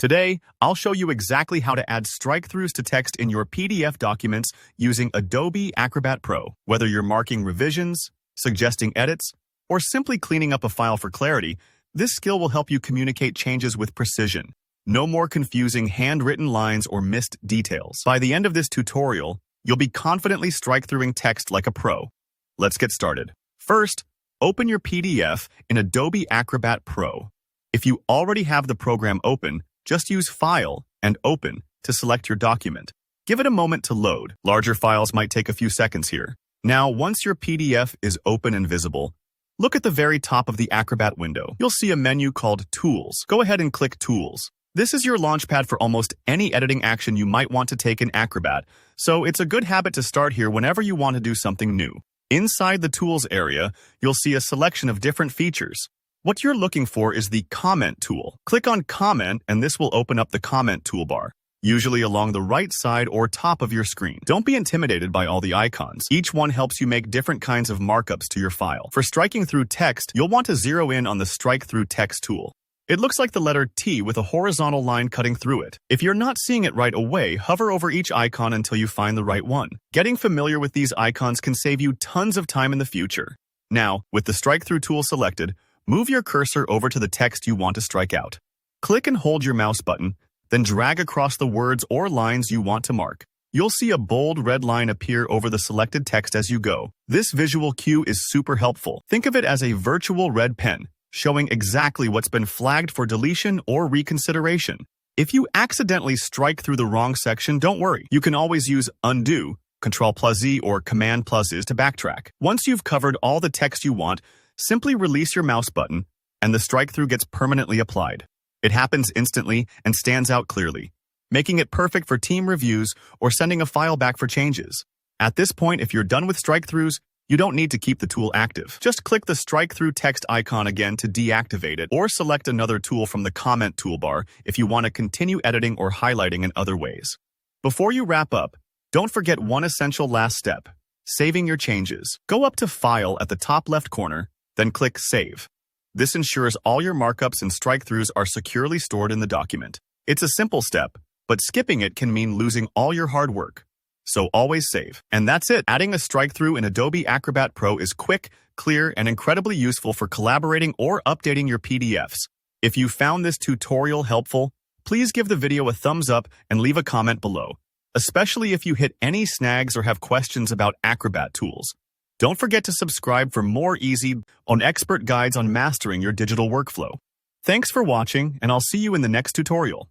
Today, I'll show you exactly how to add strikethroughs to text in your PDF documents using Adobe Acrobat Pro. Whether you're marking revisions, suggesting edits, or simply cleaning up a file for clarity, this skill will help you communicate changes with precision. No more confusing handwritten lines or missed details. By the end of this tutorial, you'll be confidently strikethroughing text like a pro. Let's get started. First, open your PDF in Adobe Acrobat Pro. If you already have the program open, just use File and Open to select your document. Give it a moment to load. Larger files might take a few seconds here. Now, once your PDF is open and visible, look at the very top of the Acrobat window. You'll see a menu called Tools. Go ahead and click Tools. This is your launchpad for almost any editing action you might want to take in Acrobat, so it's a good habit to start here whenever you want to do something new. Inside the Tools area, you'll see a selection of different features. What you're looking for is the Comment tool. Click on Comment and this will open up the Comment toolbar, usually along the right side or top of your screen. Don't be intimidated by all the icons. Each one helps you make different kinds of markups to your file. For striking through text, you'll want to zero in on the Strike Through Text tool. It looks like the letter T with a horizontal line cutting through it. If you're not seeing it right away, hover over each icon until you find the right one. Getting familiar with these icons can save you tons of time in the future. Now, with the Strike Through tool selected, move your cursor over to the text you want to strike out. Click and hold your mouse button, then drag across the words or lines you want to mark. You'll see a bold red line appear over the selected text as you go. This visual cue is super helpful. Think of it as a virtual red pen, showing exactly what's been flagged for deletion or reconsideration. If you accidentally strike through the wrong section, don't worry. You can always use Undo, Ctrl+Z or Command+Z to backtrack. Once you've covered all the text you want, simply release your mouse button, and the strikethrough gets permanently applied. It happens instantly and stands out clearly, making it perfect for team reviews or sending a file back for changes. At this point, if you're done with strikethroughs, you don't need to keep the tool active. Just click the strikethrough text icon again to deactivate it, or select another tool from the Comment toolbar if you want to continue editing or highlighting in other ways. Before you wrap up, don't forget one essential last step: saving your changes. Go up to File at the top left corner, then click Save. This ensures all your markups and strikethroughs are securely stored in the document. It's a simple step, but skipping it can mean losing all your hard work. So always save. And that's it. Adding a strikethrough in Adobe Acrobat Pro is quick, clear, and incredibly useful for collaborating or updating your PDFs. If you found this tutorial helpful, please give the video a thumbs up and leave a comment below, especially if you hit any snags or have questions about Acrobat tools. Don't forget to subscribe for more easy on expert guides on mastering your digital workflow. Thanks for watching, and I'll see you in the next tutorial.